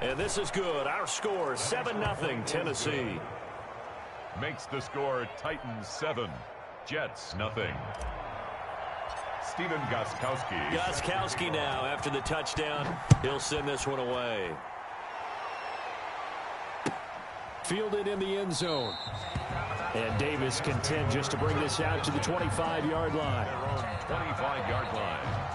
And this is good. Our score, 7-0 Tennessee. Makes the score Titans 7, Jets 0. Steven Gostkowski. Gostkowski now after the touchdown. He'll send this one away. Fielded in the end zone. And Davis content just to bring this out to the 25-yard line. 25-yard line.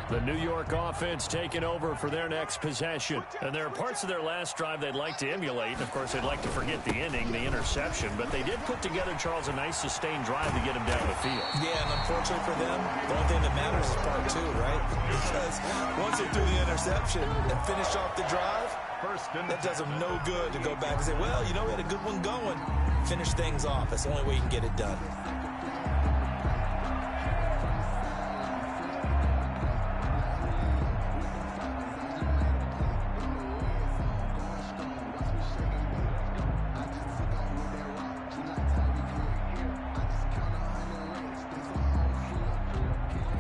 The New York offense taking over for their next possession. And there are parts of their last drive they'd like to emulate. And, of course, they'd like to forget the inning, the interception. But they did put together, Charles, a nice sustained drive to get him down the field. Yeah, and unfortunately for them, the only thing that matters is part two, right? Because once they do the interception and finish off the drive, that does them no good to go back and say, well, you know, we had a good one going. Finish things off. That's the only way you can get it done.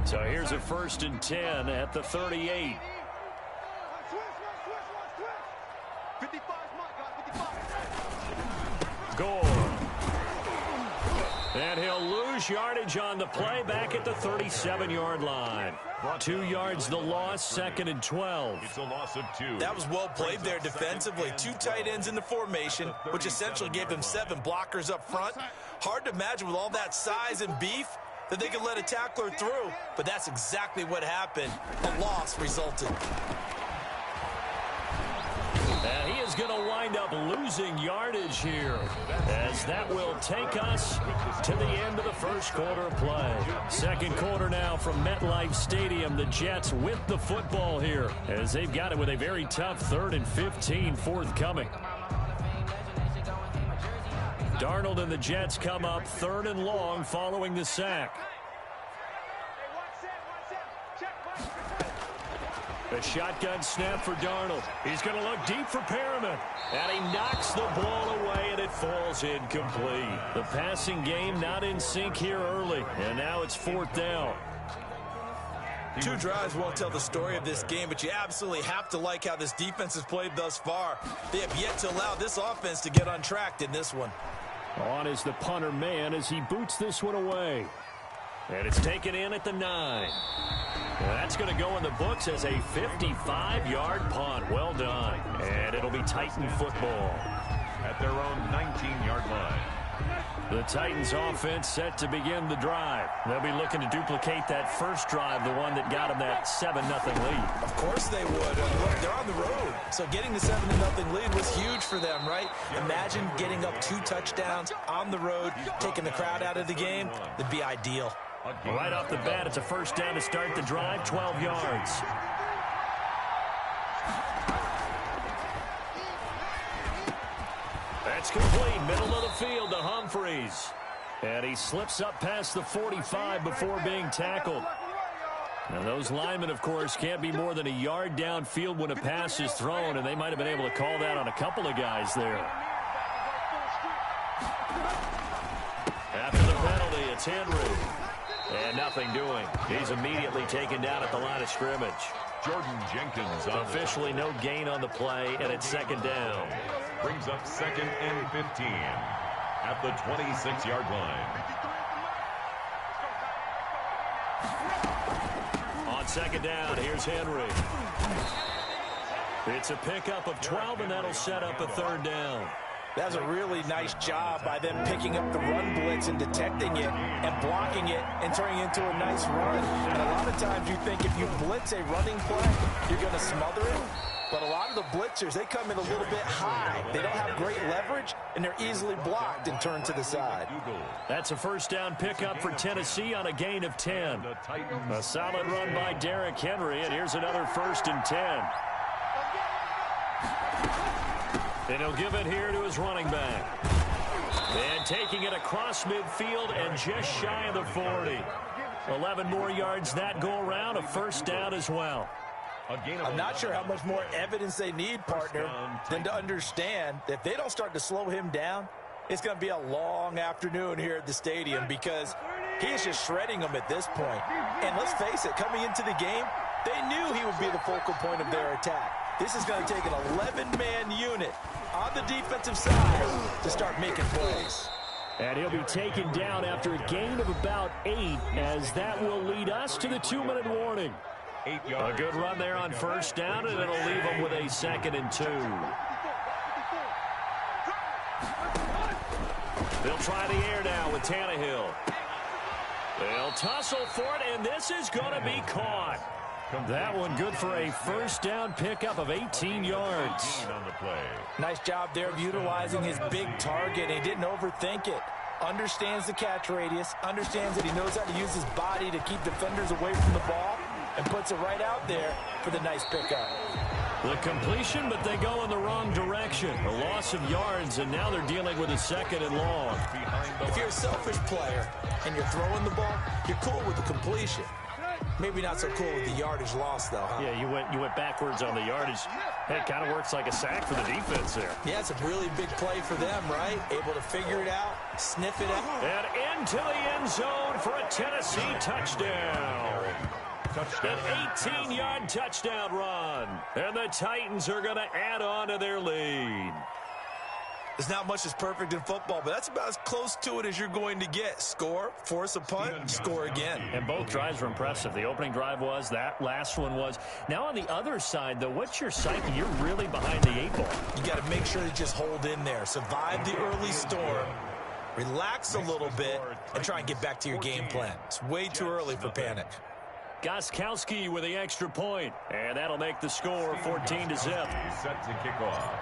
So here's a 1st and 10 at the 38. Gore. And he'll lose yardage on the play back at the 37-yard line. 2 yards the loss, 2nd and 12. It's a loss of 2. That was well played there defensively. 2 tight ends in the formation, which essentially gave them 7 blockers up front. Hard to imagine with all that size and beef that they could let a tackler through, but that's exactly what happened. A loss resulted. And he is going to wind up losing yardage here, as that will take us to the end of the first quarter play. Second quarter now from MetLife Stadium. The Jets with the football here, as they've got it with a very tough 3rd and 15 forthcoming. Darnold and the Jets come up 3rd and long following the sack. A shotgun snap for Darnold. He's going to look deep for Perriman. And he knocks the ball away, and it falls incomplete. The passing game not in sync here early. And now it's 4th down. 2 drives won't tell the story of this game, but you absolutely have to like how this defense has played thus far. They have yet to allow this offense to get untracked in this one. On is the punter man as he boots this one away. And it's taken in at the 9. Well, that's going to go in the books as a 55-yard punt. Well done. And it'll be Titan football. At their own 19-yard line. The Titans offense set to begin the drive. They'll be looking to duplicate that first drive, the one that got them that 7-0 lead. Of course they would. Look, they're on the road. So getting the 7-0 lead was huge for them, right? Imagine getting up 2 touchdowns on the road, taking the crowd out of the game. That'd be ideal. Right off the bat, it's a 1st down to start the drive, 12 yards. That's complete, middle of the field to Humphreys. And he slips up past the 45 before being tackled. Now those linemen, of course, can't be more than a yard downfield when a pass is thrown, and they might have been able to call that on a couple of guys there. After the penalty, it's Henry. And nothing doing. He's immediately taken down at the line of scrimmage. Jordan Jenkins. Officially no gain on the play, and it's 2nd down. Brings up 2nd and 15 at the 26-yard line. On 2nd down, here's Henry. It's a pickup of 12, and that'll set up a 3rd down. That's a really nice job by them picking up the run blitz and detecting it and blocking it and turning it into a nice run. And a lot of times you think if you blitz a running play, you're going to smother it. But a lot of the blitzers, they come in a little bit high. They don't have great leverage, and they're easily blocked and turned to the side. That's a 1st down pickup for Tennessee on a gain of 10. A solid run by Derrick Henry, and here's another 1st and 10. And he'll give it here to his running back. And taking it across midfield and just shy of the 40. 11 more yards that go around, a 1st down as well. I'm not sure how much more evidence they need, partner, than to understand that if they don't start to slow him down, it's going to be a long afternoon here at the stadium, because He is just shredding them at this point. And let's face it, coming into the game, they knew he would be the focal point of their attack. This is going to take an 11-man unit on the defensive side to start making plays. And he'll be taken down after a gain of about 8, as that will lead us to the 2-minute warning. A good run there on first down, and it'll leave them with a 2nd and 2. They'll try the air now with Tannehill. They'll tussle for it, and this is going to be caught. That one good for a first down pickup of 18 yards. Nice job there of utilizing his big target. He didn't overthink it. Understands the catch radius, understands that he knows how to use his body to keep defenders away from the ball, and puts it right out there for the nice pickup. The completion, but they go in the wrong direction. A loss of yards, and now they're dealing with a 2nd and long. If you're a selfish player and you're throwing the ball, you're cool with the completion. Maybe not so cool with the yardage loss, though, huh? Yeah, you went backwards on the yardage. Hey, it kind of works like a sack for the defense there. Yeah, it's a really big play for them, right? Able to figure it out, sniff it out. And into the end zone for a Tennessee touchdown. An 18-yard touchdown run. And the Titans are going to add on to their lead. There's not much that's perfect in football, but that's about as close to it as you're going to get. Score, force a punt, score again. And both drives were impressive. The opening drive was, that last one was. Now on the other side, though, what's your psyche? You're really behind the 8 ball. You got to make sure to just hold in there. Survive the early storm. Relax a little bit and try and get back to your game plan. It's way too early for panic. Gostkowski with the extra point, and that'll make the score 14-0. Set to kick off.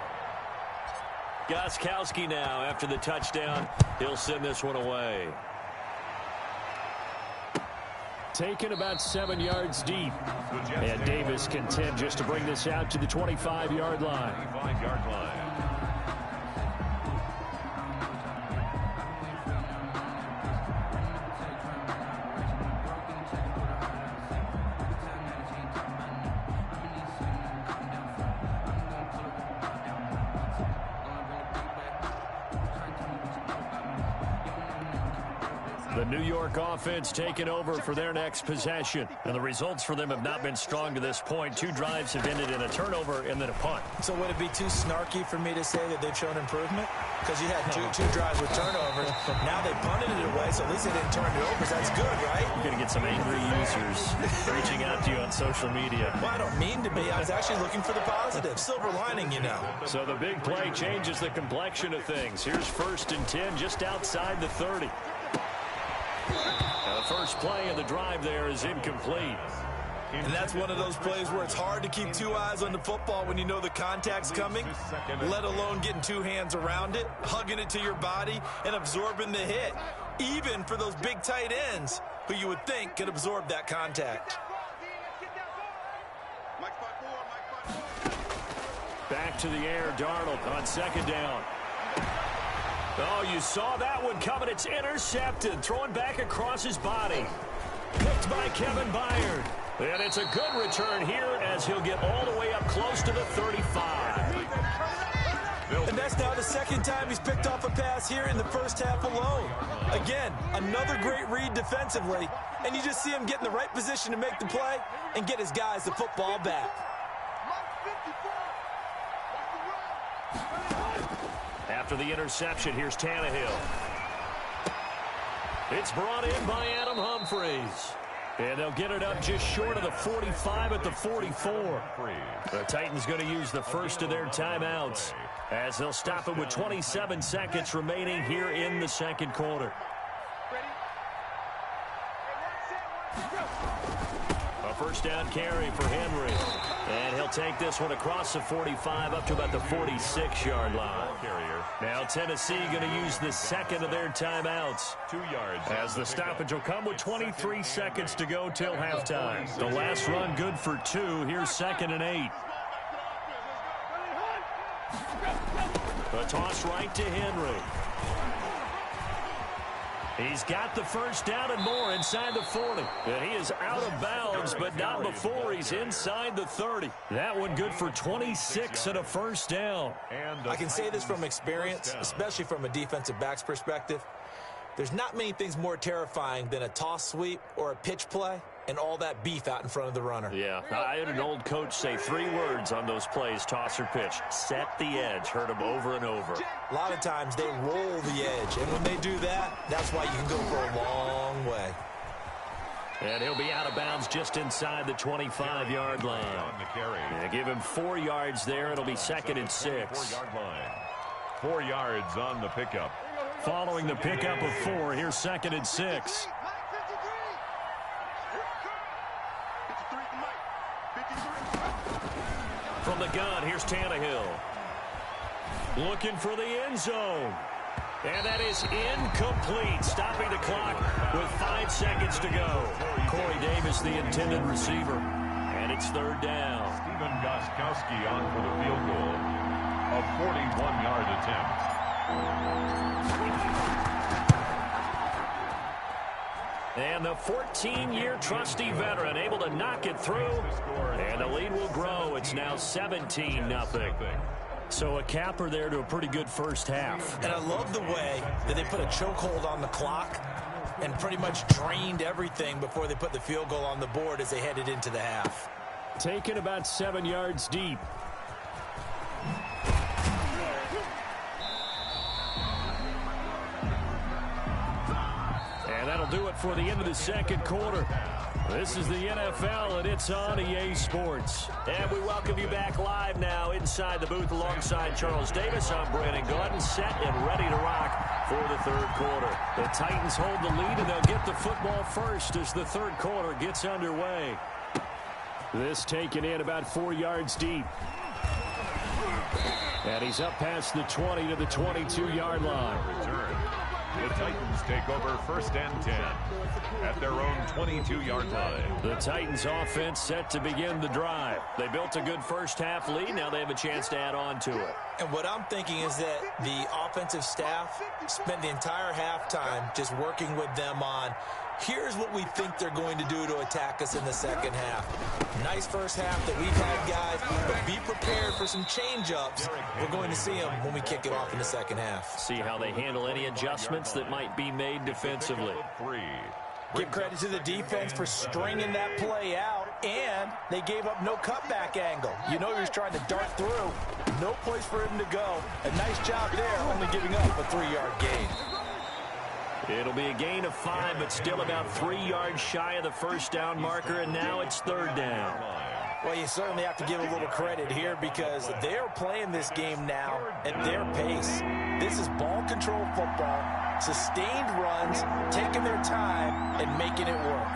Gostkowski now, after the touchdown, he'll send this one away. Taken about 7 yards deep. And Davis content just to bring this out to the 25-yard line. 25-yard line. The New York offense taking over for their next possession. And the results for them have not been strong to this point. 2 drives have ended in a turnover and then a punt. So would it be too snarky for me to say that they've shown improvement? Because you had two drives with turnovers. Now they punted it away, so at least they didn't turn it over. That's good, right? You're going to get some angry users reaching out to you on social media. Well, I don't mean to be. I was actually looking for the positive. Silver lining, you know. So the big play changes the complexion of things. Here's 1st and 10 just outside the 30. Now the first play of the drive there is incomplete. And that's one of those plays where it's hard to keep 2 eyes on the football when you know the contact's coming, let alone getting 2 hands around it, hugging it to your body, and absorbing the hit, even for those big tight ends who you would think could absorb that contact. Back to the air, Darnold on 2nd down. Oh, you saw that one coming. It's intercepted. Throwing back across his body. Picked by Kevin Byard. And it's a good return here as he'll get all the way up close to the 35. And that's now the 2nd time he's picked off a pass here in the first half alone. Again, another great read defensively. And you just see him get in the right position to make the play and get his guys the football back. After the interception, here's Tannehill. It's brought in by Adam Humphries. And they'll get it up just short of the 45 at the 44. The Titans going to use the first of their timeouts as they'll stop it with 27 seconds remaining here in the 2nd quarter. A first down carry for Henry. And he'll take this one across the 45 up to about the 46-yard line. Now Tennessee going to use the 2nd of their timeouts. 2 yards. As the stoppage will come with 23 seconds to go till halftime. The last run good for 2. Here's 2nd and 8. A toss right to Henry. He's got the first down and more inside the 40. And he is out of bounds, but not before he's inside the 30. That one good for 26 and a first down. I can say this from experience, especially from a defensive back's perspective. There's not many things more terrifying than a toss sweep or a pitch play and all that beef out in front of the runner. Yeah, I had an old coach say 3 words on those plays, toss or pitch. Set the edge. Heard him over and over. A lot of times they roll the edge, and when they do that, that's why you can go for a long way. And he'll be out of bounds just inside the 25-yard line. Yeah, give him 4 yards there. It'll be 2nd and 6. 4 yards on the pickup. Following the pickup of 4, here's 2nd and 6. From the gun, here's Tannehill. Looking for the end zone. And that is incomplete, stopping the clock with 5 seconds to go. Corey Davis, the intended receiver. And it's 3rd down. Stephen Gostkowski on for the field goal. A 41-yard attempt. And the 14-year trusty veteran able to knock it through. And the lead will grow. It's now 17-0. So a capper there to a pretty good first half. And I love the way that they put a chokehold on the clock and pretty much drained everything before they put the field goal on the board as they headed into the half. Taken about 7 yards deep. And that'll do it for the end of the 2nd quarter. This is the NFL, and it's on EA Sports. And we welcome you back live now inside the booth alongside Charles Davis. I'm Brandon Gordon, set and ready to rock for the 3rd quarter. The Titans hold the lead, and they'll get the football first as the 3rd quarter gets underway. This taken in about 4 yards deep. And he's up past the 20 to the 22-yard line. Return. The Titans take over 1st and 10 at their own 22-yard line. The Titans offense set to begin the drive. They built a good first half lead. Now they have a chance to add on to it. And what I'm thinking is that the offensive staff spent the entire halftime just working with them on, here's what we think they're going to do to attack us in the 2nd half. Nice first half that we've had, guys, but be prepared for some change-ups. We're going to see them when we kick it off in the 2nd half. See how they handle any adjustments that might be made defensively. Give credit to the defense for stringing that play out, and they gave up no cutback angle. You know he was trying to dart through. No place for him to go. A nice job there, only giving up a 3-yard gain. It'll be a gain of 5, but still about 3 yards shy of the first down marker, and now it's 3rd down. Well, you certainly have to give a little credit here because they're playing this game now at their pace. This is ball control football, sustained runs, taking their time, and making it work.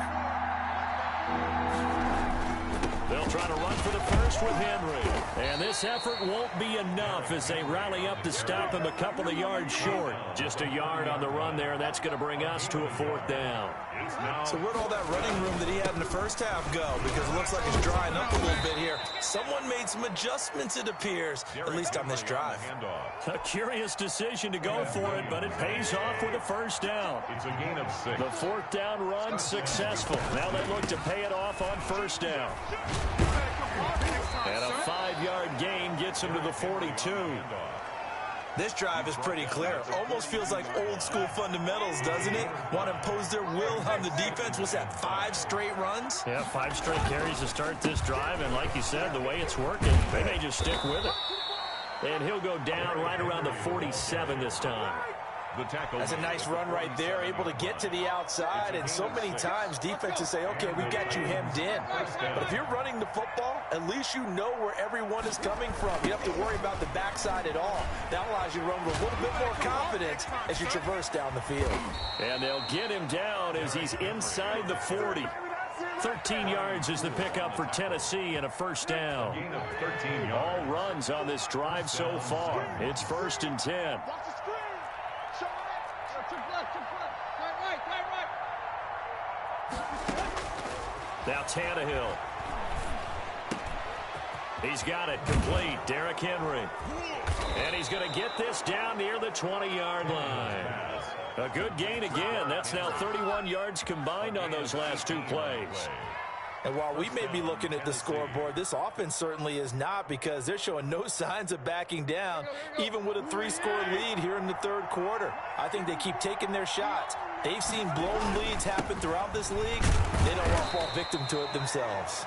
They'll try to run for the first with Henry. And this effort won't be enough as they rally up to stop him a couple of yards short. Just a yard on the run there, and that's going to bring us to a 4th down. So where'd all that running room that he had in the first half go? Because it looks like it's drying up a little bit here. Someone made some adjustments, it appears, at least on this drive. A curious decision to go for it, but it pays off with a first down. It's a gain of 6. The 4th down run successful. Now they look to pay it off on first down. And a 5-yard gain gets him to the 42. This drive is pretty clear. Almost feels like old school fundamentals, doesn't it? Want to impose their will on the defense. What's that, 5 straight runs? Yeah, 5 straight carries to start this drive. And like you said, the way it's working, they may just stick with it. And he'll go down right around the 47 this time. That's a nice run right there, able to get to the outside, and so many times defenses say, okay, we've got you hemmed in. But if you're running the football, at least you know where everyone is coming from. You don't have to worry about the backside at all. That allows you to run with a little bit more confidence as you traverse down the field. And they'll get him down as he's inside the 40. 13 yards is the pickup for Tennessee and a first down. All runs on this drive so far. It's 1st and 10. Now Tannehill. He's got it complete. Derrick Henry. And he's going to get this down near the 20-yard line. A good gain again. That's now 31 yards combined on those last 2 plays. And while we may be looking at the scoreboard, this offense certainly is not, because they're showing no signs of backing down, even with a 3-score lead here in the third quarter. I think they keep taking their shots. They've seen blown leads happen throughout this league. They don't want to fall victim to it themselves.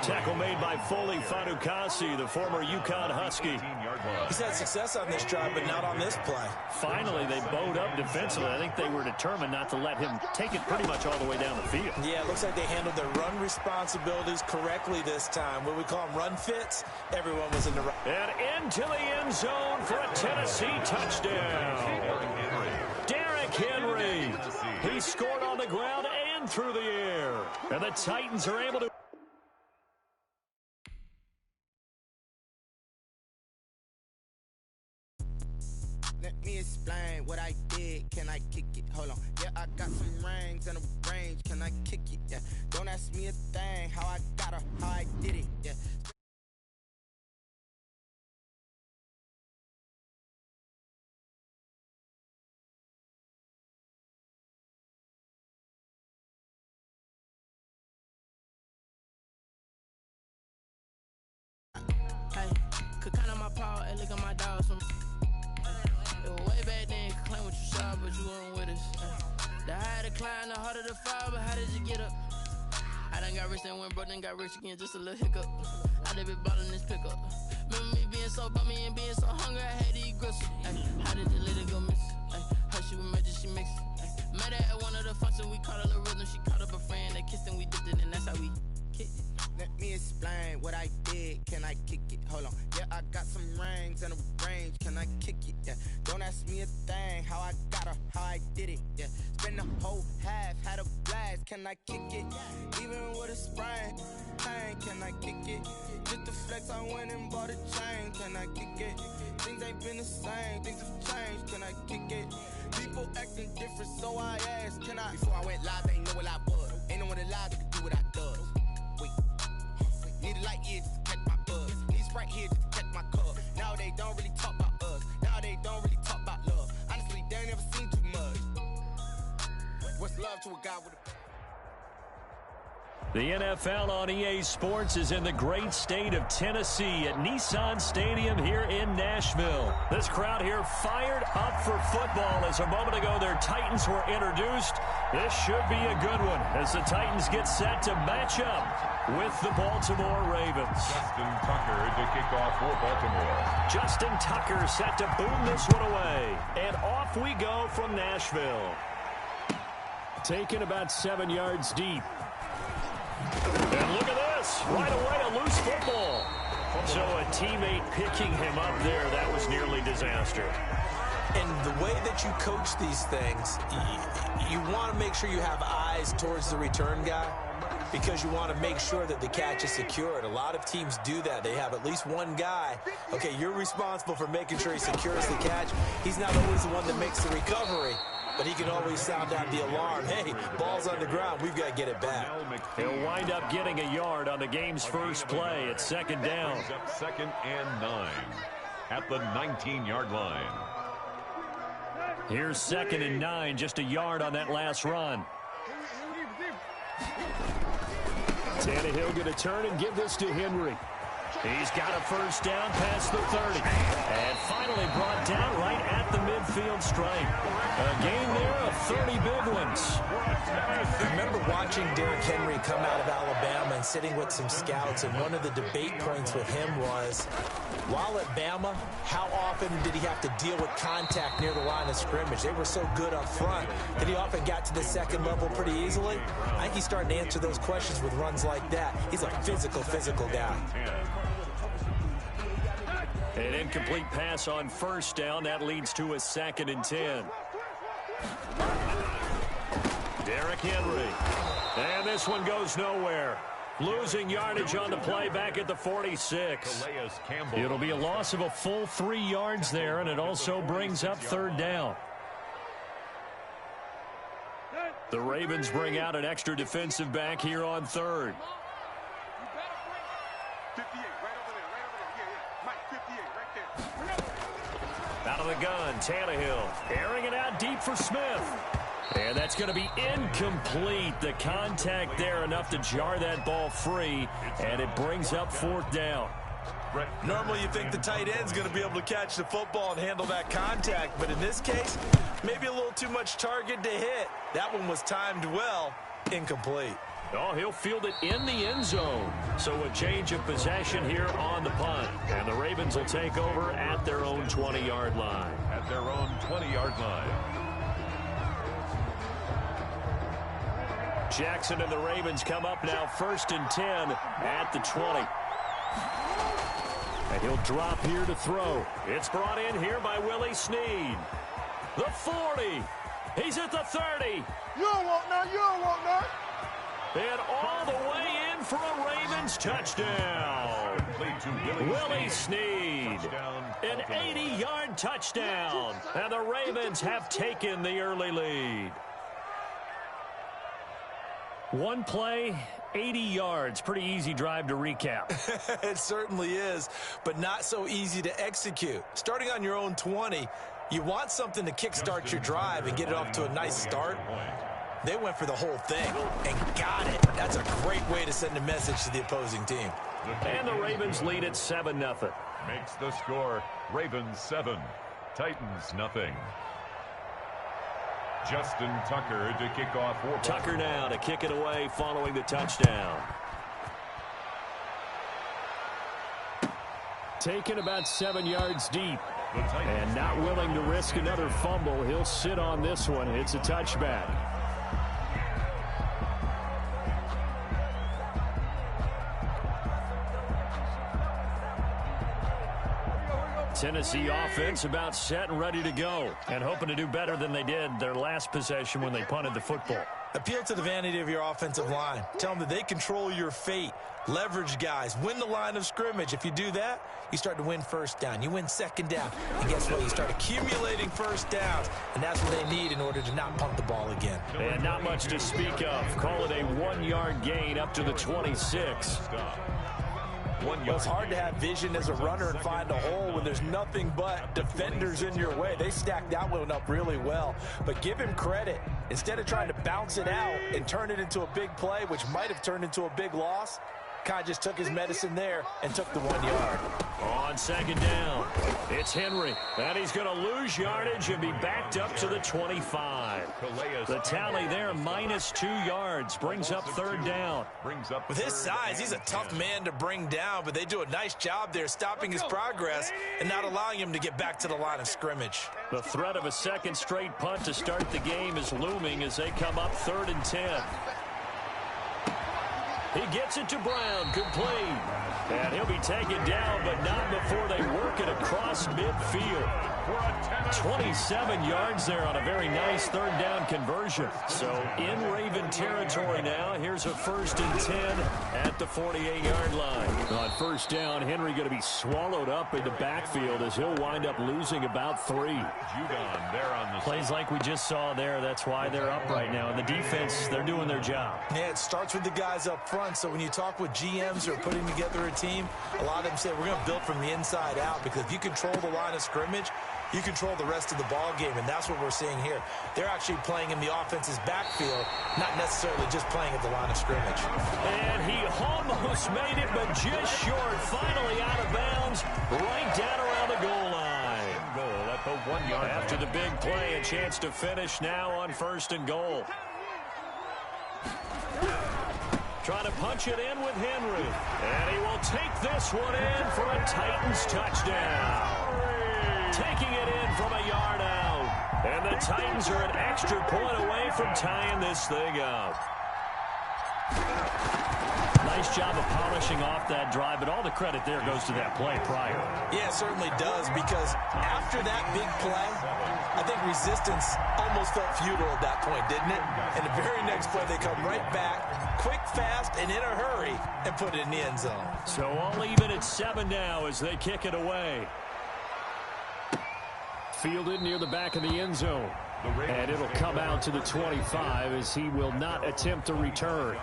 Tackle made by Foley Fatukasi, the former UConn Husky. He's had success on this drive, but not on this play. Finally, they bowed up defensively. I think they were determined not to let him take it pretty much all the way down the field. Yeah, it looks like they handled their run responsibilities correctly this time. What we call them run fits, everyone was in the right. And into the end zone for a Tennessee touchdown. Derrick Henry. He scored on the ground and through the air. And the Titans are able to... Let me explain what I did. Can I kick it? Hold on. Yeah, I got some rings and a range. Can I kick it? Yeah. Don't ask me a thing. How I got her, how I did it. Yeah. Hey, could count on my power and look at my dogs from. Way back then, you claim what you saw, but you weren't with us. The higher the climb, the harder the fall, but how did you get up? I done got rich and went broke, then got rich again, just a little hiccup. I done been ballin' this pickup. Remember me being so bummy and being so hungry, I had to eat gristle. How did you let it go miss? How she was magic, she mixed. Met her at one of the functions, we caught a little rhythm, she caught up a friend, they kissed and we dipped it, and that's how we kicked it. Let me explain what I did. Can I kick it? Hold on. Yeah, I got some rings and a range. Can I kick it? Yeah. Don't ask me a thing. How I got her, how I did it. Yeah. Spend the whole half, had a blast. Can I kick it? Even with a sprain. Pain, can I kick it? Just the flex, I went and bought a chain. Can I kick it? Things ain't been the same. Things have changed. Can I kick it? People acting different, so I asked. Can I? Before I went live, they ain't know what I was. Ain't no one alive that could do what I does. Wait. Need a light here just to catch my buzz. Need Sprite here just to catch my cup. Now they don't really talk about us. Now they don't really talk about love. Honestly, they ain't never seen too much. What's love to a guy with a... The NFL on EA Sports is in the great state of Tennessee at Nissan Stadium here in Nashville. This crowd here fired up for football as a moment ago their Titans were introduced. This should be a good one as the Titans get set to match up with the Baltimore Ravens. Justin Tucker to kick off for Baltimore. Justin Tucker set to boom this one away. And off we go from Nashville. Taken about 7 yards deep. And look at this. Right away, a loose football. So a teammate picking him up there, that was nearly disaster. And the way that you coach these things, you want to make sure you have eyes towards the return guy because you want to make sure that the catch is secured. A lot of teams do that. They have at least one guy. Okay, you're responsible for making sure he secures the catch. He's not always the one that makes the recovery, but he can always sound out the alarm. Hey, ball's on the ground. We've got to get it back. He'll wind up getting a yard on the game's first play. It's second down. Up 2nd and 9 at the 19-yard line. Here's 2nd and 9, just a yard on that last run. Tannehill going to turn and give this to Henry. He's got a first down past the 30. And finally brought down right at the midfield stripe. A gain there of 30 big ones. I remember watching Derrick Henry come out of Alabama and sitting with some scouts, and one of the debate points with him was, while at Bama, how often did he have to deal with contact near the line of scrimmage? They were so good up front that he often got to the second level pretty easily. I think he's starting to answer those questions with runs like that. He's a physical guy. An incomplete pass on first down. That leads to a 2nd and 10. Derrick Henry. And this one goes nowhere. Losing yardage on the play back at the 46. It'll be a loss of a full 3 yards there, and it also brings up 3rd down. The Ravens bring out an extra defensive back here on 3rd. Out of the gun, Tannehill. Airing it out deep for Smith. And that's going to be incomplete. The contact there enough to jar that ball free, and it brings up 4th down. Normally you think the tight end's going to be able to catch the football and handle that contact, but in this case, maybe a little too much target to hit. That one was timed well, incomplete. Oh, he'll field it in the end zone. So a change of possession here on the punt. And the Ravens will take over at their own 20-yard line. At their own 20-yard line. Jackson and the Ravens come up now 1st and 10 at the 20. And he'll drop here to throw. It's brought in here by Willie Snead. The 40. He's at the 30. You don't want none. You don't want none. And all the way in for a Ravens touchdown. Willie Snead. An 80-yard touchdown. And the Ravens have taken the early lead. One play, 80 yards. Pretty easy drive to recap. It certainly is, but not so easy to execute. Starting on your own 20, you want something to kickstart your drive and get it off to a nice start. They went for the whole thing and got it. That's a great way to send a message to the opposing team. And the Ravens lead at 7-0. Makes the score Ravens 7, Titans nothing. Justin Tucker to kick off. Tucker now to kick it away following the touchdown. Taken about 7 yards deep. And not willing to risk another fumble. He'll sit on this one. It's a touchback. Tennessee offense about set and ready to go, and hoping to do better than they did their last possession when they punted the football. Appeal to the vanity of your offensive line. Tell them that they control your fate. Leverage guys. Win the line of scrimmage. If you do that, you start to win 1st down. You win 2nd down. And guess what? You start accumulating 1st downs, and that's what they need in order to not punt the ball again. And not much to speak of. Call it a 1-yard gain up to the 26. Well, it's hard to have vision as a runner and find a hole when there's nothing but defenders in your way. They stacked that one up really well. But give him credit. Instead of trying to bounce it out and turn it into a big play, which might have turned into a big loss, Kai just took his medicine there and took the 1 yard. On 2nd down, it's Henry. And he's going to lose yardage and be backed up to the 25. The tally there, -2 yards, brings up 3rd down. With his size, he's a tough man to bring down, but they do a nice job there stopping his progress and not allowing him to get back to the line of scrimmage. The threat of a 2nd straight punt to start the game is looming as they come up 3rd and 10. He gets it to Brown, complete. And he'll be taken down, but not before they work it across midfield. 27 yards there on a very nice 3rd down conversion. So in Raven territory now. Here's a 1st and 10 at the 48-yard line. On 1st down, Henry going to be swallowed up in the backfield as he'll wind up losing about 3. Plays like we just saw there. That's why they're up right now. And the defense, they're doing their job. Yeah, it starts with the guys up front. So when you talk with GMs who are putting together a team, a lot of them say we're going to build from the inside out, because if you control the line of scrimmage, you control the rest of the ball game, and that's what we're seeing here. They're actually playing in the offense's backfield, not necessarily just playing at the line of scrimmage. And he almost made it, but just short. Finally out of bounds, right down around the goal line. Goal at the 1 yard. After the big play, a chance to finish now on 1st and goal. Trying to punch it in with Henry. And he will take this one in for a Titans touchdown. Taking it in from a yard out. And the Titans are an extra point away from tying this thing up. Nice job of polishing off that drive, but all the credit there goes to that play prior. Yeah, it certainly does, because after that big play, I think resistance almost felt futile at that point, didn't it? And the very next play, they come right back, quick, fast, and in a hurry, and put it in the end zone. So all even at 7 now as they kick it away. Fielded near the back of the end zone. And it'll come out to the 25 as he will not attempt to return.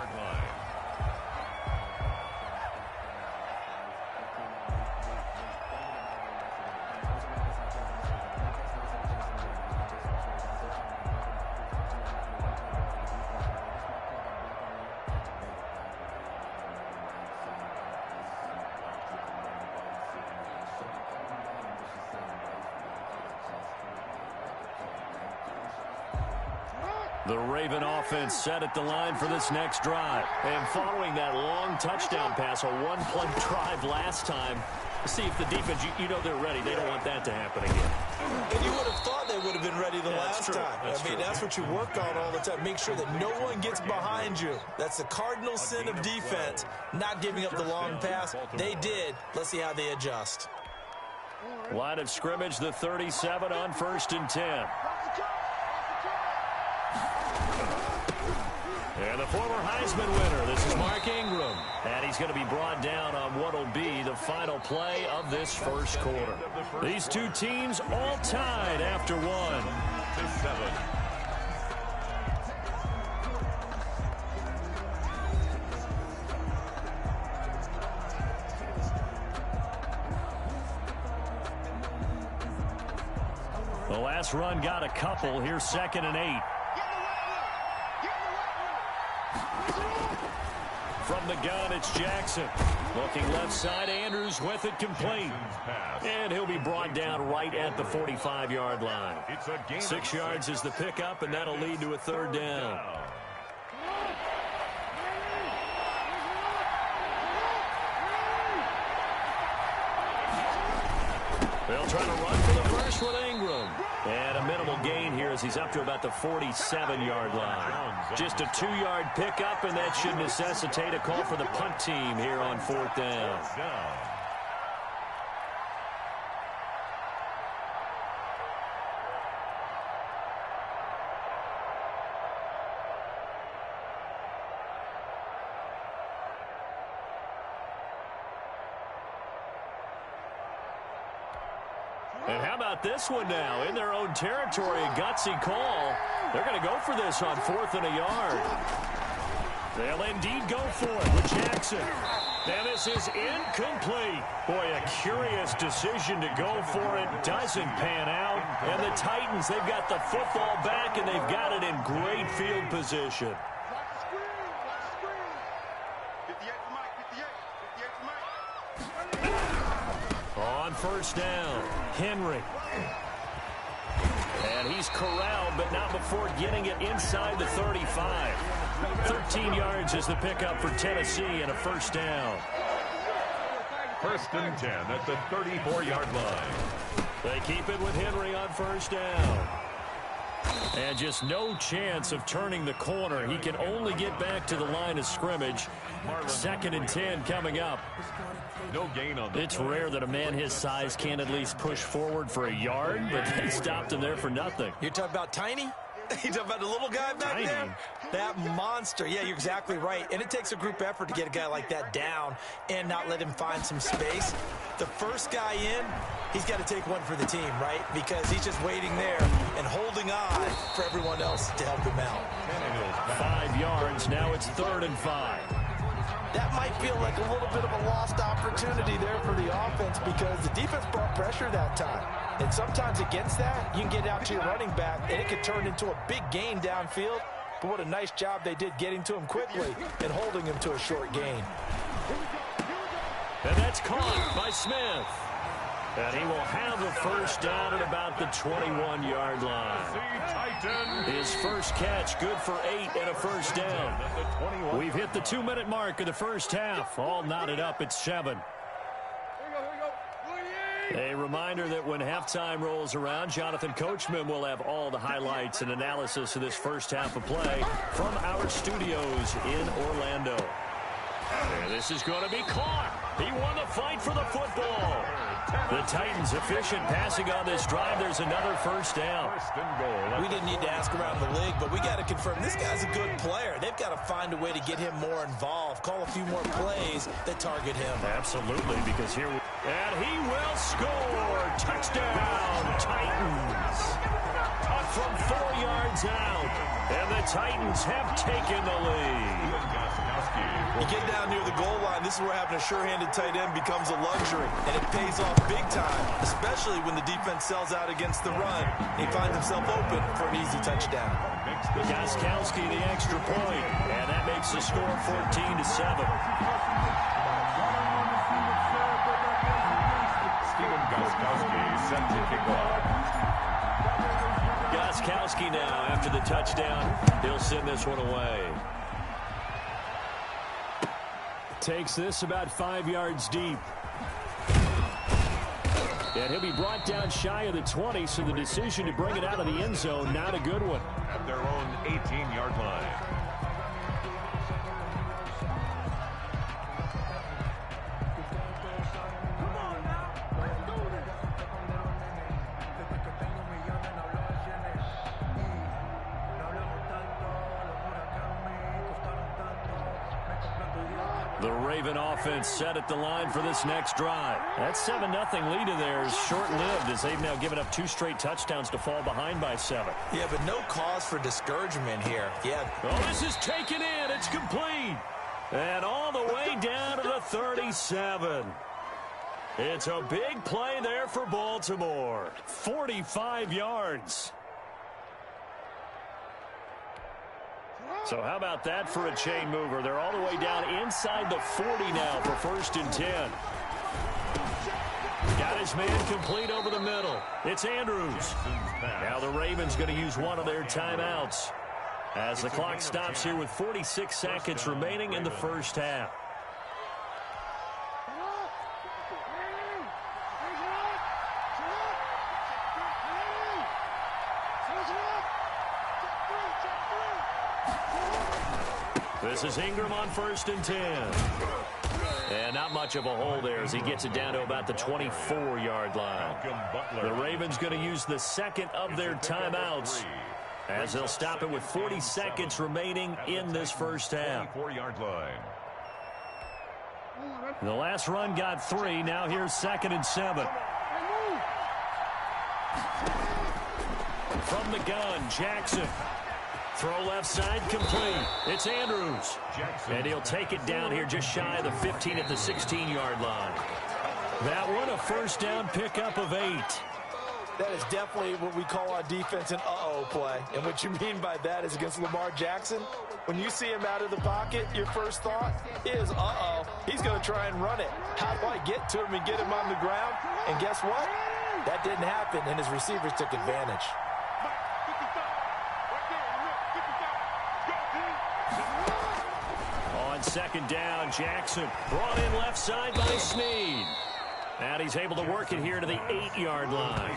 The Raven offense set at the line for this next drive. And following that long touchdown pass, a one-play drive last time, see if the defense, you know they're ready. They don't want that to happen again. And you would have thought they would have been ready the last time. That's what you work on all the time. Make sure that no one gets behind you. That's the cardinal sin of defense, not giving up the long pass. They did. Let's see how they adjust. Line of scrimmage, the 37 on 1st and 10. And the former Heisman winner, this is Mark Ingram. And he's going to be brought down on what will be the final play of this first quarter. These two teams all tied after one. 7. The last run got a couple. Here's 2nd and 8. From the gun, it's Jackson. Looking left side, Andrews with it complete. And he'll be brought down right at the 45-yard line. 6 yards is the pickup, and that'll lead to a 3rd down. They'll try to run for the first with Ingram. And a minimal gain here as he's up to about the 47-yard line. Just a 2-yard pickup, and that should necessitate a call for the punt team here on 4th down. And how about this one now? In their own territory, a gutsy call. They're going to go for this on 4th and a yard. They'll indeed go for it with Jackson. And this is incomplete. Boy, a curious decision to go for it. Doesn't pan out. And the Titans, they've got the football back, and they've got it in great field position. On 1st down, Henry. And he's corralled, but not before getting it inside the 35. 13 yards is the pickup for Tennessee and a 1st down. 1st and 10 at the 34-yard line. They keep it with Henry on 1st down. And just no chance of turning the corner. He can only get back to the line of scrimmage. 2nd and 10 coming up. No gain on It's rare that a man his size can't at least push forward for a yard, but they stopped him there for nothing. You're talking about Tiny? You're talking about the little guy back Tiny. there? That monster. Yeah, you're exactly right. And it takes a group effort to get a guy like that down and not let him find some space. The first guy in, he's got to take one for the team, right? Because he's just waiting there and holding on for everyone else to help him out. 5 yards. Now it's 3rd and 5. That might feel like a little bit of a lost opportunity there for the offense because the defense brought pressure that time. And sometimes against that, you can get out to your running back, and it could turn into a big gain downfield. But what a nice job they did getting to him quickly and holding him to a short gain. And that's caught by Smith. And he will have a 1st down at about the 21-yard line. His first catch, good for 8 and a 1st down. We've hit the 2-minute mark of the first half. All knotted up at 7. A reminder that when halftime rolls around, Jonathan Coachman will have all the highlights and analysis of this first half of play from our studios in Orlando. And this is going to be caught. He won the fight for the football. The Titans efficient passing on this drive. There's another 1st down. We didn't need to ask around the league, but we got to confirm this guy's a good player. They've got to find a way to get him more involved, call a few more plays that target him. Absolutely, because here and he will score. Touchdown, Titans. Up from 4 yards out, and the Titans have taken the lead. You get down near the goal line, this is where having a sure-handed tight end becomes a luxury, and it pays off big time, especially when the defense sells out against the run. He finds himself open for an easy touchdown. Gostkowski the extra point, and that makes the score 14-7. Gostkowski set to kick off. Gostkowski now after the touchdown. He'll send this one away. Takes this about 5 yards deep. And he'll be brought down shy of the 20, so the decision to bring it out of the end zone, not a good one. At their own 18-yard line. The Raven offense set at the line for this next drive. That 7-0 lead of theirs is short-lived as they've now given up 2 straight touchdowns to fall behind by 7. Yeah, but no cause for discouragement here. Yeah. Oh, this is taken in. It's complete. And all the way down to the 37. It's a big play there for Baltimore. 45 yards. So how about that for a chain mover? They're all the way down inside the 40 now for 1st and 10. Got his man complete over the middle. It's Andrews. Now the Ravens going to use one of their timeouts as the clock stops here with 46 seconds remaining in the first half. This is Ingram on 1st and 10. And not much of a hole there as he gets it down to about the 24-yard line. The Ravens going to use the second of their timeouts as they'll stop it with 40 seconds remaining in this first half. 24-yard line. The last run got 3. Now here's 2nd and 7. From the gun, Jackson. Throw left side complete. It's Andrews. And he'll take it down here just shy of the 15 at the 16-yard line. That one a first down pickup of 8. That is definitely what we call our defense an uh-oh play. And what you mean by that is against Lamar Jackson, when you see him out of the pocket, your first thought is, uh-oh, he's going to try and run it. How do I get to him and get him on the ground? And guess what? That didn't happen, and his receivers took advantage. On 2nd down, Jackson brought in left side by Snead. And he's able to work it here to the 8-yard line.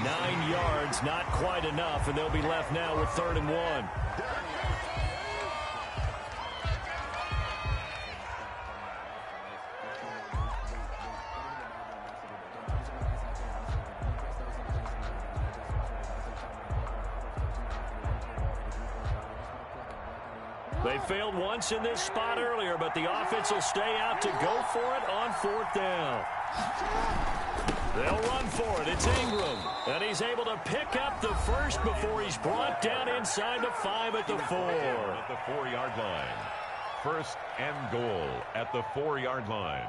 9 yards, not quite enough, and they'll be left now with 3rd and 1. They failed once in this spot earlier, but the offense will stay out to go for it on 4th down. They'll run for it. It's Ingram. And he's able to pick up the first before he's brought down inside the 5 at the 4. At the 4-yard line. 1st and goal at the 4-yard line.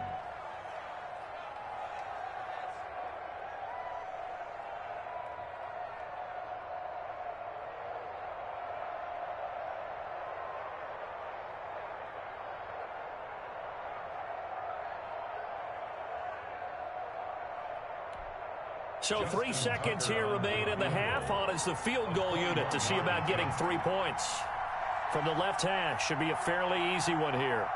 So 3 seconds here remain in the half. On is the field goal unit to see about getting 3 points. From the left hash, should be a fairly easy one here.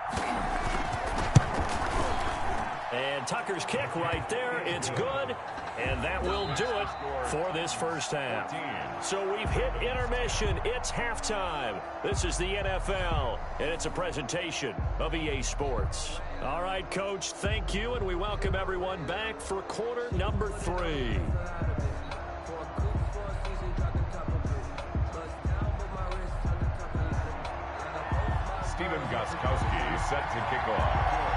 And Tucker's kick right there. It's good. And that will do it for this first half. So we've hit intermission. It's halftime. This is the NFL, and it's a presentation of EA Sports. All right, Coach, thank you, and we welcome everyone back for quarter number 3. Stephen Gostkowski set to kick off.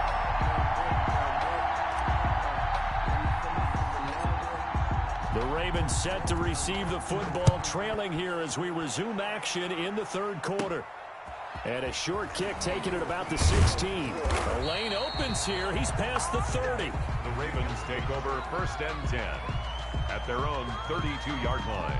The Ravens set to receive the football, trailing here as we resume action in the 3rd quarter. And a short kick taken at about the 16. The lane opens here. He's past the 30. The Ravens take over 1st and 10 at their own 32-yard line.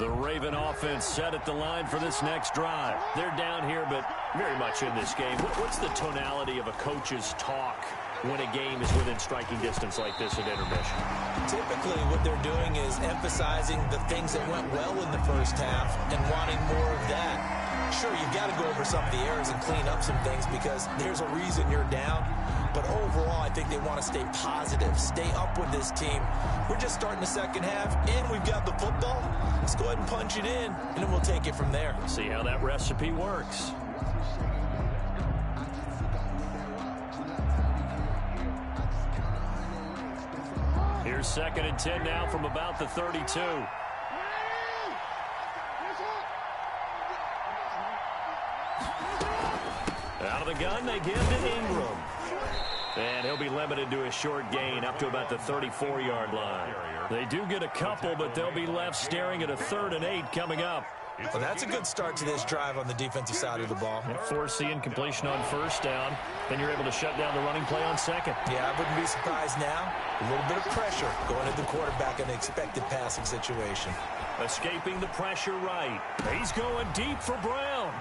The Raven offense set at the line for this next drive. They're down here, but very much in this game. What's the tonality of a coach's talk when a game is within striking distance like this at intermission? Typically, what they're doing is emphasizing the things that went well in the first half and wanting more of that. Sure, you've got to go over some of the errors and clean up some things because there's a reason you're down. But overall, I think they want to stay positive, stay up with this team. We're just starting the second half, and we've got the football. Let's go ahead and punch it in, and then we'll take it from there. See how that recipe works. Here's 2nd and 10 now from about the 32. Out of the gun, they give to Ingram. And he'll be limited to a short gain up to about the 34-yard line. They do get a couple, but they'll be left staring at a 3rd and 8 coming up. Well, that's a good start to this drive on the defensive side of the ball. Force the incompletion on 1st down. Then you're able to shut down the running play on 2nd. Yeah, I wouldn't be surprised now. A little bit of pressure going at the quarterback in an expected passing situation. Escaping the pressure right. He's going deep for Brown.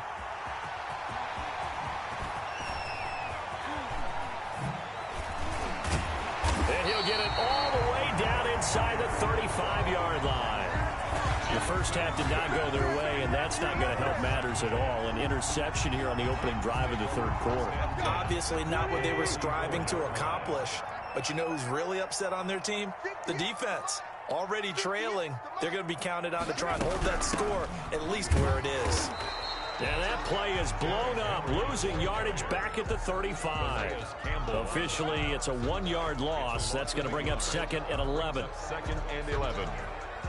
And he'll get it all the way down inside the 35-yard line. The first half did not go their way, and that's not going to help matters at all. An interception here on the opening drive of the 3rd quarter. Obviously not what they were striving to accomplish. But you know who's really upset on their team? The defense. Already trailing. They're going to be counted on to try and hold that score at least where it is. And that play is blown up, losing yardage back at the 35. Officially, it's a 1-yard loss. That's going to bring up 2nd and 11. 2nd and 11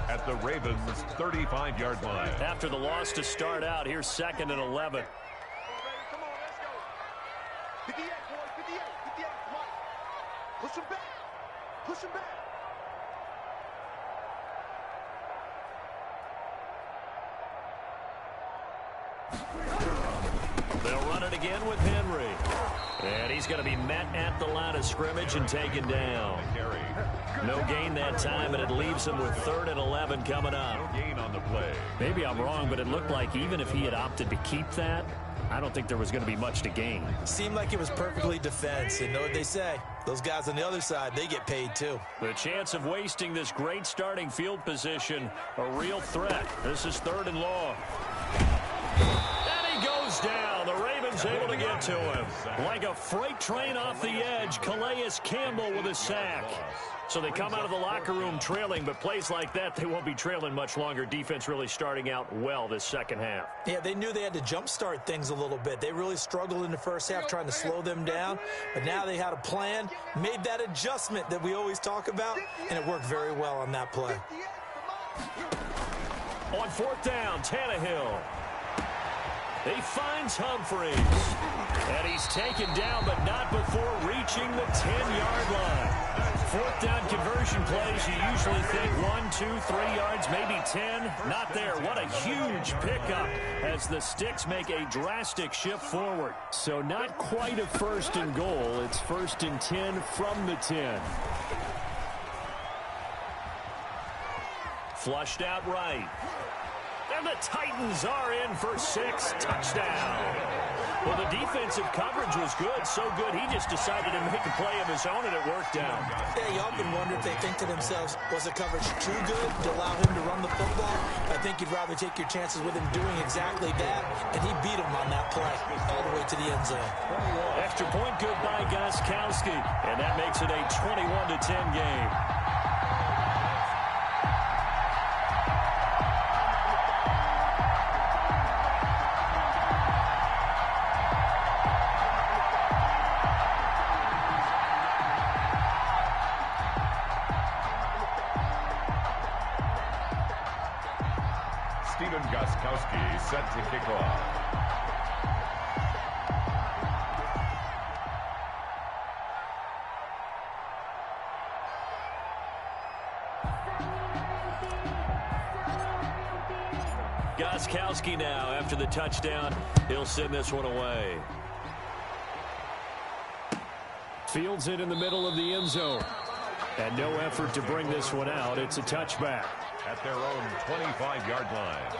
at the Ravens' 35-yard line. After the loss to start out, here's 2nd and 11. Come on, let's go. 58, boys, 58, 58, come on. Push him back. Push him back. They'll run it again with Henry. And he's going to be met at the line of scrimmage and taken down. No gain that time, and it leaves him with 3rd and 11 coming up. No gain on the play. Maybe I'm wrong, but it looked like even if he had opted to keep that, I don't think there was going to be much to gain. Seemed like it was perfectly defense. And know what they say? Those guys on the other side, they get paid too. The chance of wasting this great starting field position, a real threat. This is 3rd and long. And he goes down. The Ravens able to get to him. Like a freight train off the edge, Calais Campbell with a sack. So they come out of the locker room trailing, but plays like that, they won't be trailing much longer. Defense really starting out well this second half. Yeah, they knew they had to jumpstart things a little bit. They really struggled in the first half trying to slow them down, but now they had a plan, made that adjustment that we always talk about, and it worked very well on that play. On 4th down, Tannehill. He finds Humphreys. And he's taken down, but not before reaching the 10-yard line. 4th down conversion plays, you usually think 1, 2, 3 yards, maybe 10. Not there. What a huge pickup as the Sticks make a drastic shift forward. So not quite a 1st and goal. It's 1st and 10 from the 10. Flushed out right. And the Titans are in for 6. Touchdown. Well, the defensive coverage was good, so good he just decided to make a play of his own, and it worked out. Yeah, you often wonder if they think to themselves, was the coverage too good to allow him to run the football? I think you'd rather take your chances with him doing exactly that, and he beat him on that play all the way to the end zone. Extra point good by Gostkowski, and that makes it a 21-10 game. Gostkowski set to kick off. Gostkowski now after the touchdown. He'll send this one away. Fields it in the middle of the end zone. And no effort to bring this one out. It's a touchback. at their own 25-yard line.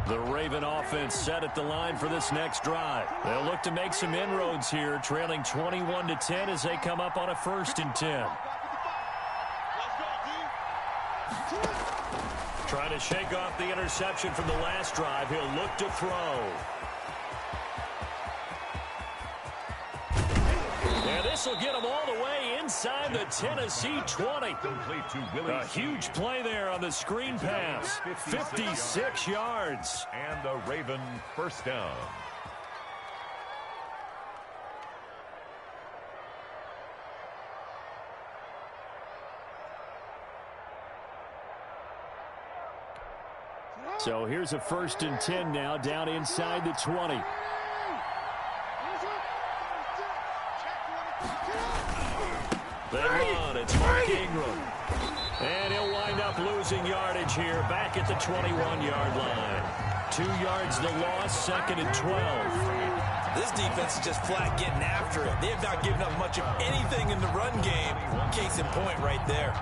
The Raven offense set at the line for this next drive. They'll look to make some inroads here, trailing 21-10 as they come up on a 1st and 10. Trying to shake off the interception from the last drive. He'll look to throw. And this will get him all the way inside the Tennessee 20. A huge play there on the screen pass. 56 yards. And the Raven first down. So here's a 1st and 10 now, down inside the 20. They run. It's Mark Ingram. And he'll wind up losing yardage here, back at the 21-yard line. 2 yards the loss, 2nd and 12. This defense is just flat getting after it. They have not given up much of anything in the run game. Case in point right there.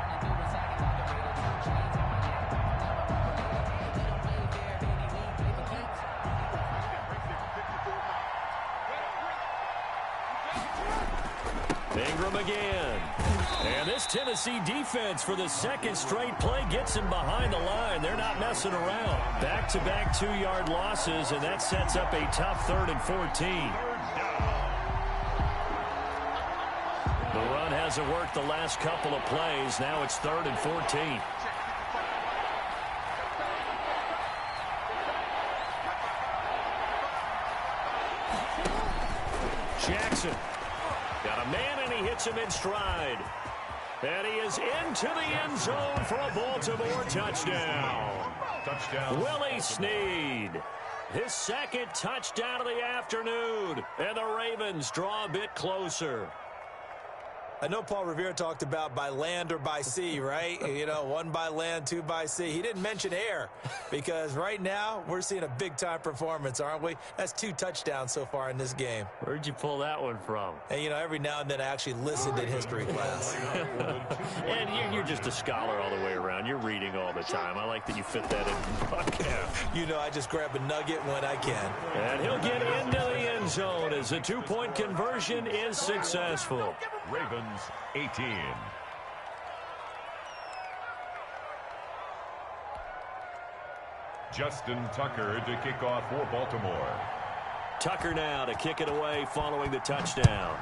Ingram again. And this Tennessee defense for the 2nd straight play gets him behind the line. They're not messing around. Back-to-back 2-yard losses, and that sets up a tough 3rd and 14. The run hasn't worked the last couple of plays. Now it's 3rd and 14. Jackson. Got a man, and he hits him in stride. And he is into the end zone for a Baltimore touchdown. Willie Snead. His 2nd touchdown of the afternoon. And the Ravens draw a bit closer. I know Paul Revere talked about by land or by sea, right? You know, 1 by land, 2 by sea. He didn't mention air because right now we're seeing a big-time performance, aren't we? That's 2 touchdowns so far in this game. Where'd you pull that one from? And, you know, every now and then I actually listened in history class. And you're just a scholar all the way around. You're reading all the time. I like that you fit that in. You know, I just grab a nugget when I can. And he'll get into the end zone as the 2-point conversion is successful. Ravens 18. Justin Tucker to kick off for Baltimore. Tucker now to kick it away following the touchdown.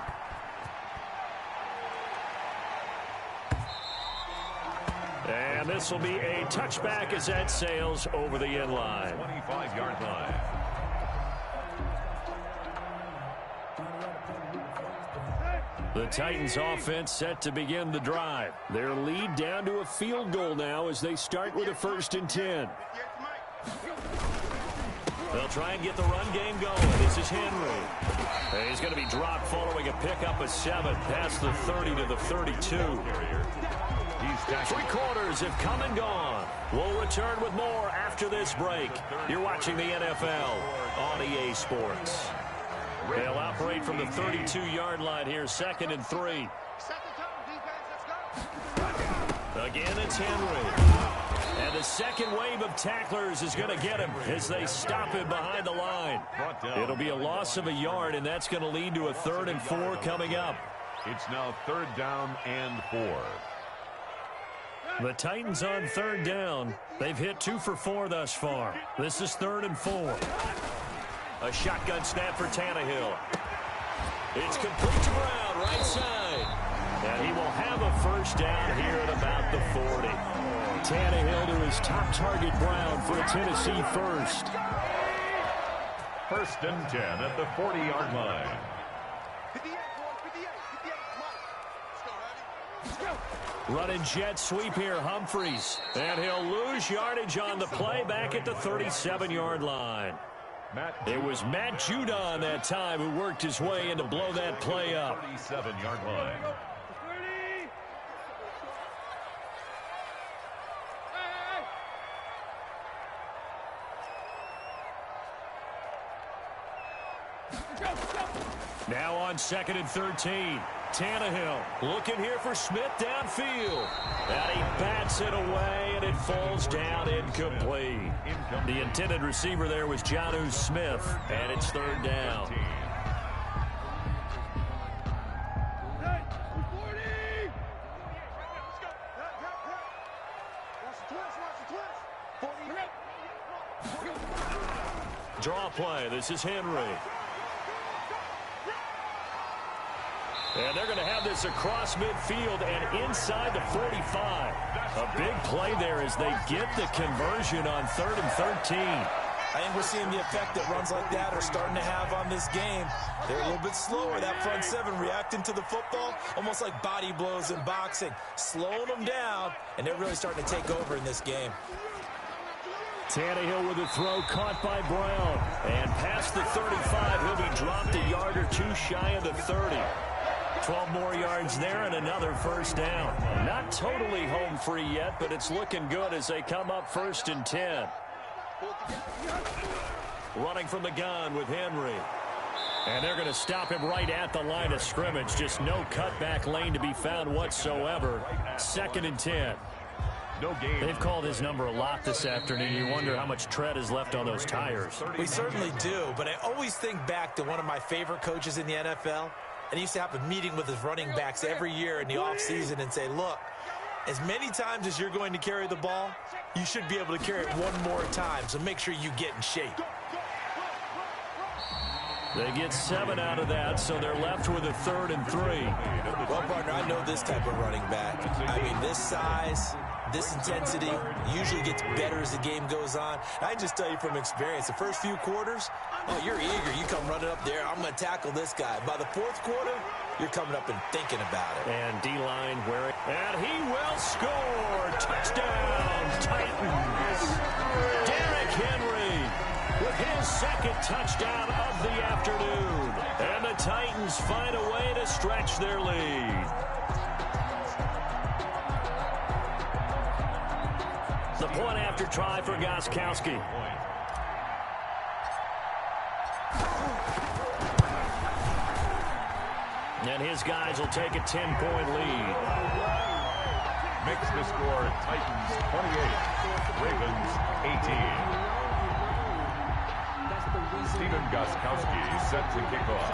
And this will be a touchback as that sails over the end line. 25-yard line. The Titans offense set to begin the drive. Their lead down to a field goal now as they start with a 1st and 10. They'll try and get the run game going. This is Henry. And he's going to be dropped following a pickup of 7 past the 30 to the 32. 3 quarters have come and gone. We'll return with more after this break. You're watching the NFL on EA Sports. They'll operate from the 32-yard line here, 2nd and 3. Again, it's Henry. And the second wave of tacklers is going to get him as they stop him behind the line. It'll be a loss of a yard, and that's going to lead to a 3rd and 4 coming up. It's now 3rd down and 4. The Titans on 3rd down. They've hit 2 for 4 thus far. This is 3rd and 4. A shotgun snap for Tannehill. It's complete to Brown, right side. And he will have a 1st down here at about the 40. Tannehill to his top target, Brown, for a Tennessee 1st. 1st and 10 at the 40-yard line. Running jet sweep here, Humphreys. And he'll lose yardage on the play back at the 37-yard line. It was Matt Judon that time who worked his way in to blow that play up. 37-yard line. Now on 2nd and 13. Tannehill looking here for Smith downfield. And he bats it away, and it falls down incomplete. The intended receiver there was Jonnu Smith, and it's 3rd down. Draw play. This is Henry. And they're going to have this across midfield and inside the 45. A big play there as they get the conversion on 3rd and 13. I think we're seeing the effect that runs like that are starting to have on this game. They're a little bit slower, that front seven, reacting to the football, almost like body blows in boxing, slowing them down, and they're really starting to take over in this game. Tannehill with a throw caught by Brown. And past the 35, he'll be dropped a yard or two shy of the 30. 12 more yards there and another 1st down. Not totally home free yet, but it's looking good as they come up 1st and 10. Running from the gun with Henry. And they're going to stop him right at the line of scrimmage. Just no cutback lane to be found whatsoever. 2nd and 10. No game. They've called his number a lot this afternoon. You wonder how much tread is left on those tires. We certainly do, but I always think back to one of my favorite coaches in the NFL. And he used to have a meeting with his running backs every year in the offseason and say, look, as many times as you're going to carry the ball, you should be able to carry it one more time, so make sure you get in shape. They get 7 out of that, so they're left with a 3rd and 3. Well, partner, I know this type of running back. I mean, this size, this intensity usually gets better as the game goes on. I just tell you from experience, the first few quarters, oh, you're eager. You come running up there. I'm going to tackle this guy. By the 4th quarter, you're coming up and thinking about it. And D-line wearing. And he will score. Touchdown, Titans. Derrick Henry with his 2nd touchdown of the afternoon. And the Titans find a way to stretch their lead. The point after try for Gostkowski. And his guys will take a 10-point lead. Makes the score Titans 28, Ravens 18. Stephen Gostkowski set to kick off.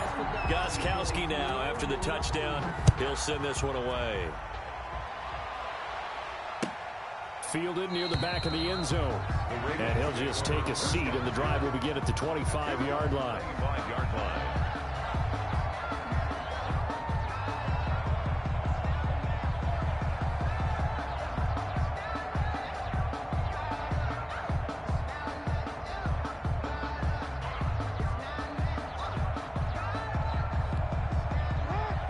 Gostkowski now, after the touchdown, he'll send this one away. Fielded near the back of the end zone. And he'll just take a seat, and the drive will begin at the 25-yard line.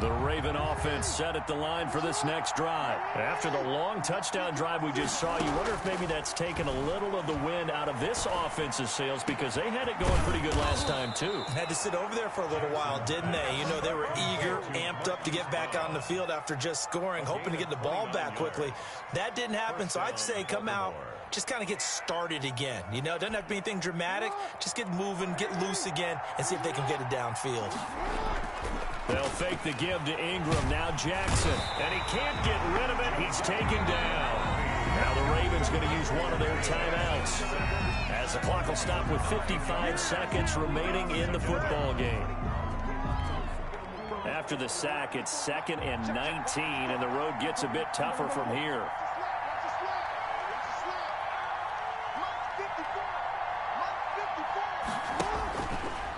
The Raven offense set at the line for this next drive. After the long touchdown drive we just saw, you wonder if maybe that's taken a little of the wind out of this offense's sails, because they had it going pretty good last time, too. Had to sit over there for a little while, didn't they? You know, they were eager, amped up to get back on the field after just scoring, hoping to get the ball back quickly. That didn't happen, so I'd say come out, just kind of get started again. You know, it doesn't have to be anything dramatic. Just get moving, get loose again, and see if they can get it downfield. They'll fake the give to Ingram. Now Jackson. And he can't get rid of it. He's taken down. Now the Ravens going to use one of their timeouts, as the clock will stop with 55 seconds remaining in the football game. After the sack, it's 2nd and 19, and the road gets a bit tougher from here.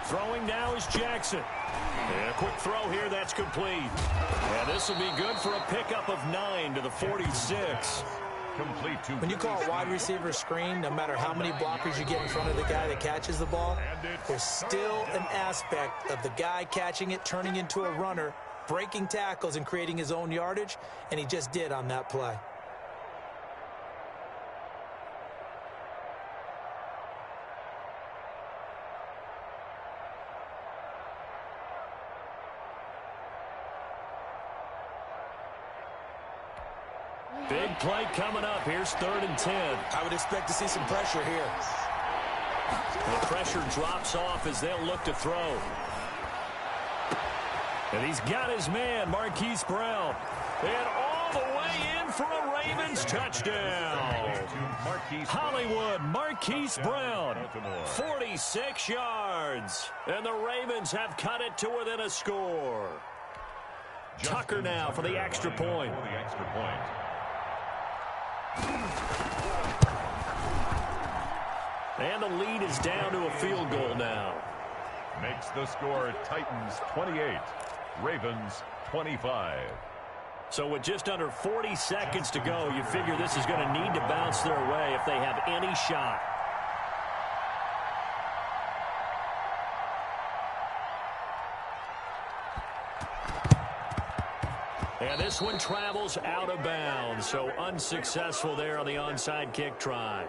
Throwing now is Jackson. And a quick throw here, that's complete. And this will be good for a pickup of 9 to the 46. Complete to when you call a wide receiver screen, no matter how many blockers you get in front of the guy that catches the ball, there's still an aspect of the guy catching it, turning into a runner, breaking tackles and creating his own yardage, and he just did on that play. Big play coming up. Here's 3rd and 10. I would expect to see some pressure here. The pressure drops off as they'll look to throw. And he's got his man, Marquise Brown. And all the way in for a Ravens touchdown. Hollywood, Marquise Brown, 46 yards. And the Ravens have cut it to within a score. Tucker now for the extra point. And the lead is down to a field goal now. Makes the score Titans 28, Ravens 25. So with just under 40 seconds to go, you figure this is going to need to bounce their way if they have any shot. And this one travels out of bounds, so unsuccessful there on the onside kick try.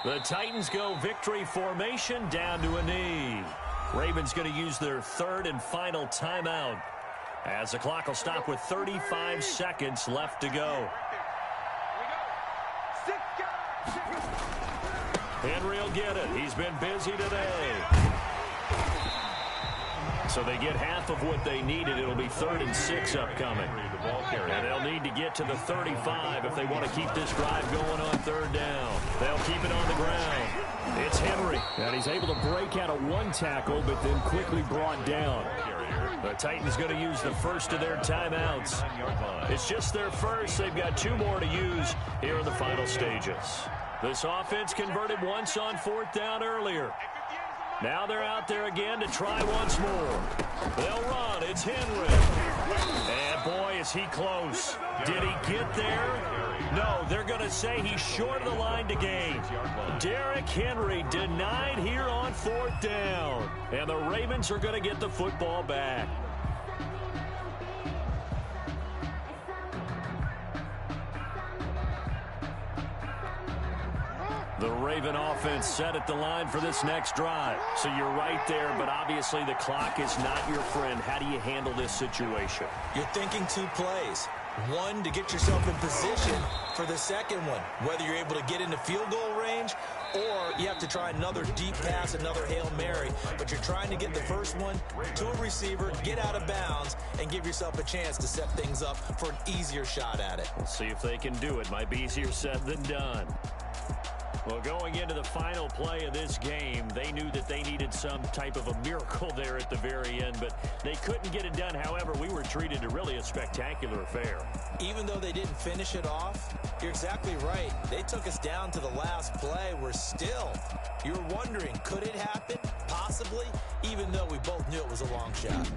The Titans go victory formation down to a knee. Ravens going to use their third and final timeout as the clock will stop with 35 seconds left to go. Henry will get it. He's been busy today. So they get half of what they needed. It'll be 3rd and 6 upcoming. And they'll need to get to the 35 if they want to keep this drive going on 3rd down. They'll keep it on the ground. It's Henry. And he's able to break out of one tackle, but then quickly brought down. The Titans going to use the first of their timeouts. It's just their first. They've got 2 more to use here in the final stages. This offense converted once on 4th down earlier. Now they're out there again to try once more. They'll run. It's Henry. And boy, is he close. Did he get there? No, they're going to say he's short of the line to gain. Derrick Henry denied here on 4th down. And the Ravens are going to get the football back. The Raven offense set at the line for this next drive. So you're right there, but obviously the clock is not your friend. How do you handle this situation? You're thinking 2 plays. One, to get yourself in position for the second one, whether you're able to get into field goal range or you have to try another deep pass, another Hail Mary. But you're trying to get the first one to a receiver, get out of bounds, and give yourself a chance to set things up for an easier shot at it. We'll see if they can do it. Might be easier said than done. Well, going into the final play of this game, they knew that they needed some type of a miracle there at the very end, but they couldn't get it done. However, we were treated to really a spectacular affair. Even though they didn't finish it off, you're exactly right. They took us down to the last play. We're still, you're wondering, could it happen? Possibly, even though we both knew it was a long shot.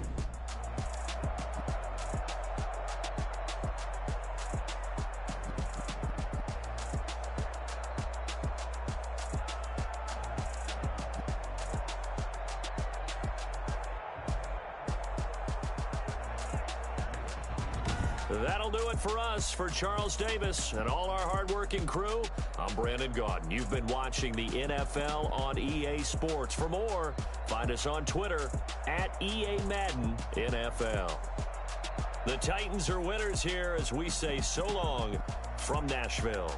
That'll do it for us. For Charles Davis and all our hardworking crew, I'm Brandon Gaudin. You've been watching the NFL on EA Sports. For more, find us on Twitter at EA Madden NFL. The Titans are winners here as we say so long from Nashville.